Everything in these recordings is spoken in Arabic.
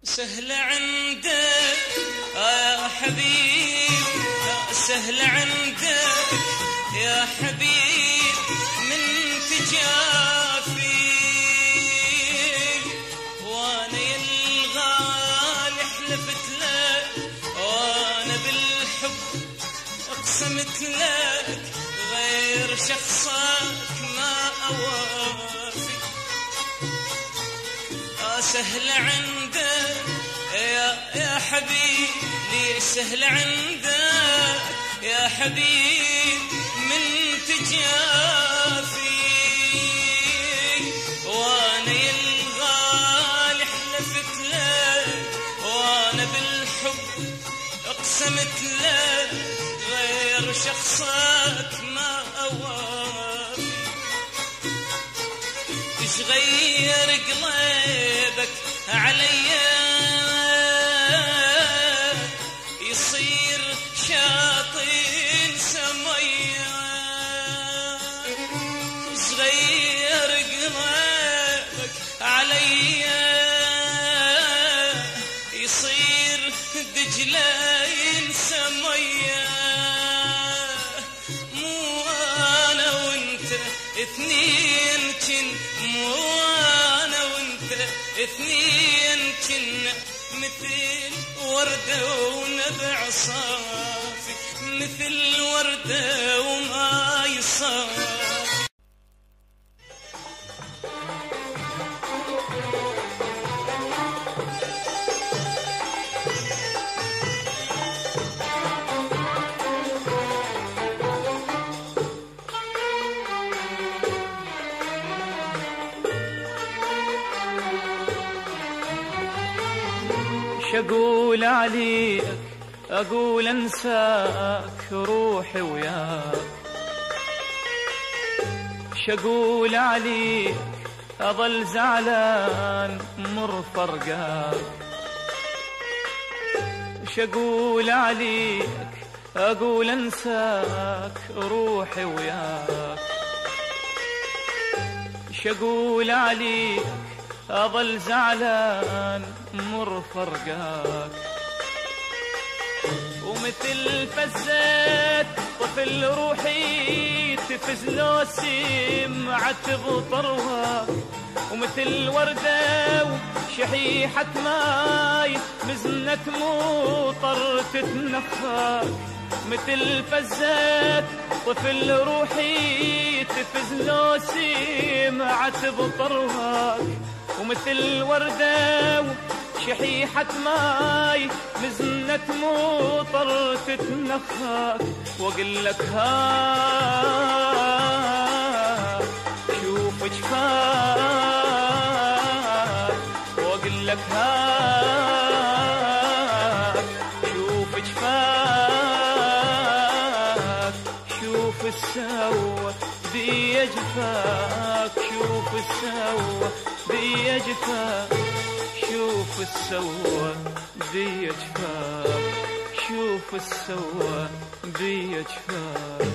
سهل عندك يا حبيب، سهل عندك يا حبيب من تجافي، وانا يا الغالي حلفت لك، وانا بالحب اقسمت لك، غير شخصك ما اوافي. سهل عندك يا حبيب، ليش سهل عندك يا حبيب من تجافي، وانا يا الغالي حلفت لك، وانا بالحب اقسمت لك، غير شخصك ما اوافي. ايش غير قلبك عليا يصير شاطئ سمية، ايش غير قلبك عليا يصير دجلة سمية، مو انا وانت اثنين مو انا وانت اثنين كنا مثل وردة ونبع صافي، مثل وردة وماي صافي. اقول عليك اقول انساك روحي وياك، شقول عليك اظل زعلان مر فرقاك، شقول عليك اقول انساك روحي وياك، شقول عليك أظل زعلان مر فرقاك، ومثل فزت طفل روحي تفز لو سمعت بطرها، ومثل وردة وشحيحة ماي مزنة مطر تتنخاك، مثل فزت طفل روحي تفز لو سمعت بطرها، ومثل وردة وشحيحة ماي مزنة مطر تتنخاك، واقول لك ها شوف جفاك، واقول لك ها شوف جفاك، شوف السوا بي جفاك، شوف السوا بي جفاك، شوف السوا بي جفاك، شوف السوا بي جفاك.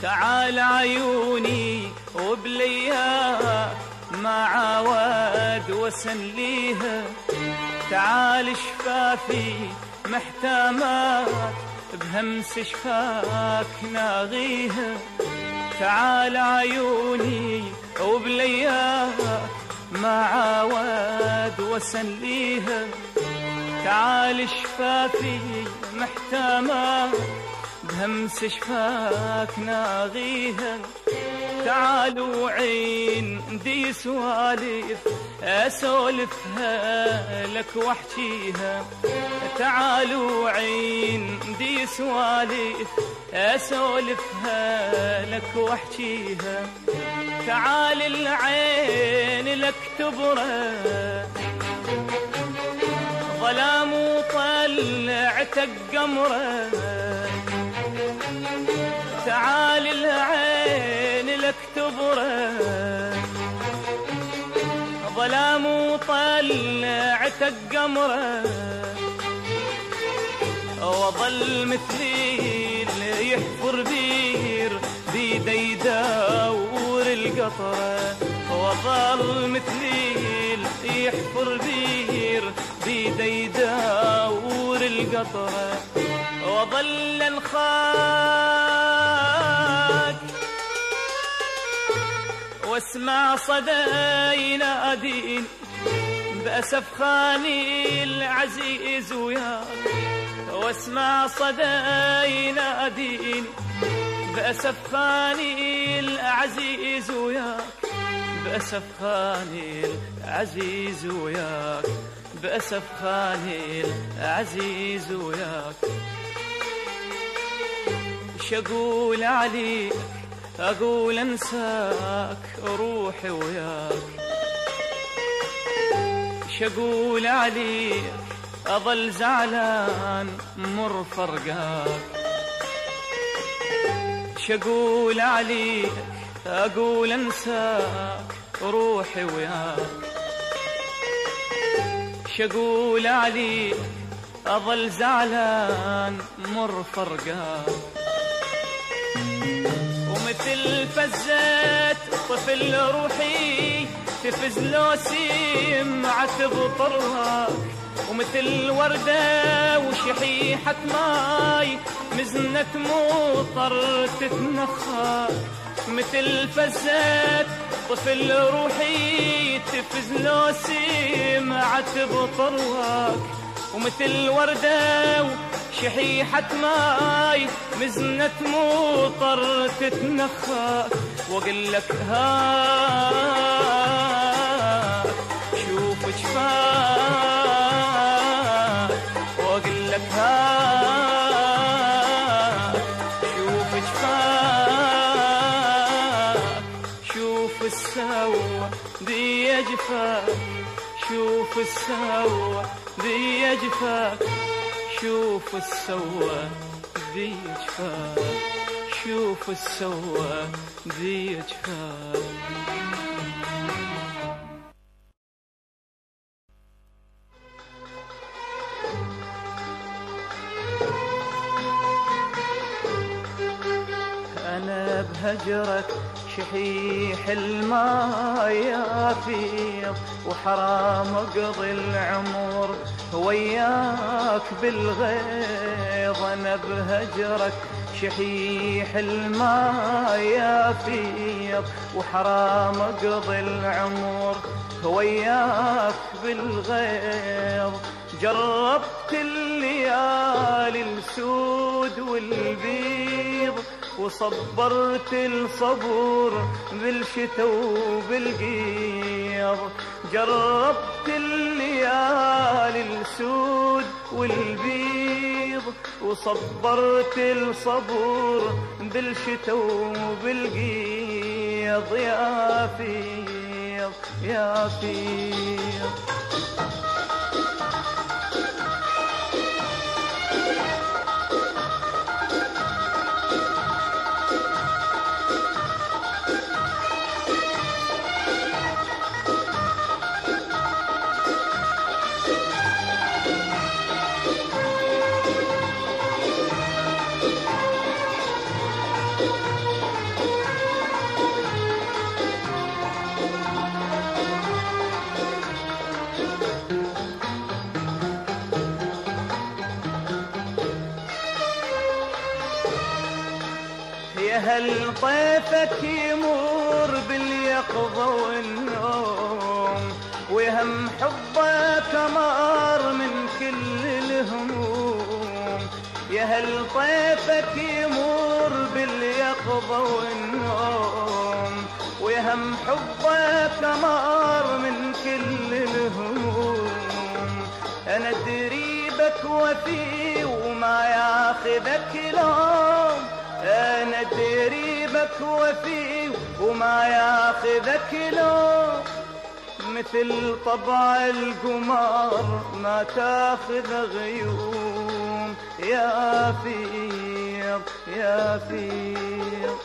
تعال عيوني وبلياك ما عاود وسنليها، تعال شفافي محتامات بهمس شفاك ناغيها، تعال عيوني وبلياك ما عاود وسنليها، تعال شفافي محتامات بهمس شفاك ناغيها، تعالوا عين دي سوالف اسولفها لك واحكيها، تعالوا عندي سوالف اسولفها لك واحكيها، تعال العين لك تبرى ظلام وطلعتك قمره، تعال العين لك تبرى ظلام وطلعتك قمره، وظل مثلي اللي يحفر بير بيده يدور القطره، وظل مثلي اللي يحفر بير بيده يدور القطره، وظل انخاك واسمع صدى يناديني بأسف خاني العزيز وياك، واسمع صدى يناديني بأسف خاني العزيز وياك، بأسف خاني العزيز وياك، بأسف خاني العزيز وياك. شقول عليك أقول أنساك روحي وياك، شقول عليك أظل زعلان مر فرقاك، شقول عليك أقول أنساك روحي وياك، شقول عليك أظل زعلان مر فرقاك، ومثل فزات طفل روحي تفز لو سمعت بطرها، ومثل وردة وشحيحة ماي مزنة مطر تتنخى، مثل فزات طفل روحي تفز لو سمعت بطرها، ومثل وردة شحيحة ماي مزنة مطر تتنخى، واقول لك هاك شوف جفاك، واقول لك هاك شوف جفاك، شوف السوا دي جفاك، شوف السوا دي جفاك، شوف السوا ذي جفاك، شوف السوا ذي جفاك. أنا بهجرك شحيح الماء يافيض، وحرام اقضي العمر وياك بالغيظ، أنا بهجرك شحيح الماء يافيض، وحرام اقضي العمر وياك بالغيظ، جربت الليالي السود والبيض، وصبرت الصبر بالشتا وبالقيض، جربت الليالي السود والبيض، وصبرت الصبر بالشتا وبالقيض، يا فيض يا فيض. هل طيفك يمر باليقظة والنوم، وهم حبك أمر من كل الهموم، يا هل طيفك يمر باليقظة والنوم، وهم حبك أمر من كل الهموم، أنا دريبك وفي وما ياخذك لوم، انا دريبك وفي وما ياخذك لوم، مثل طبع القمر ما تاخذ غيوم، يا فيض يا فيض.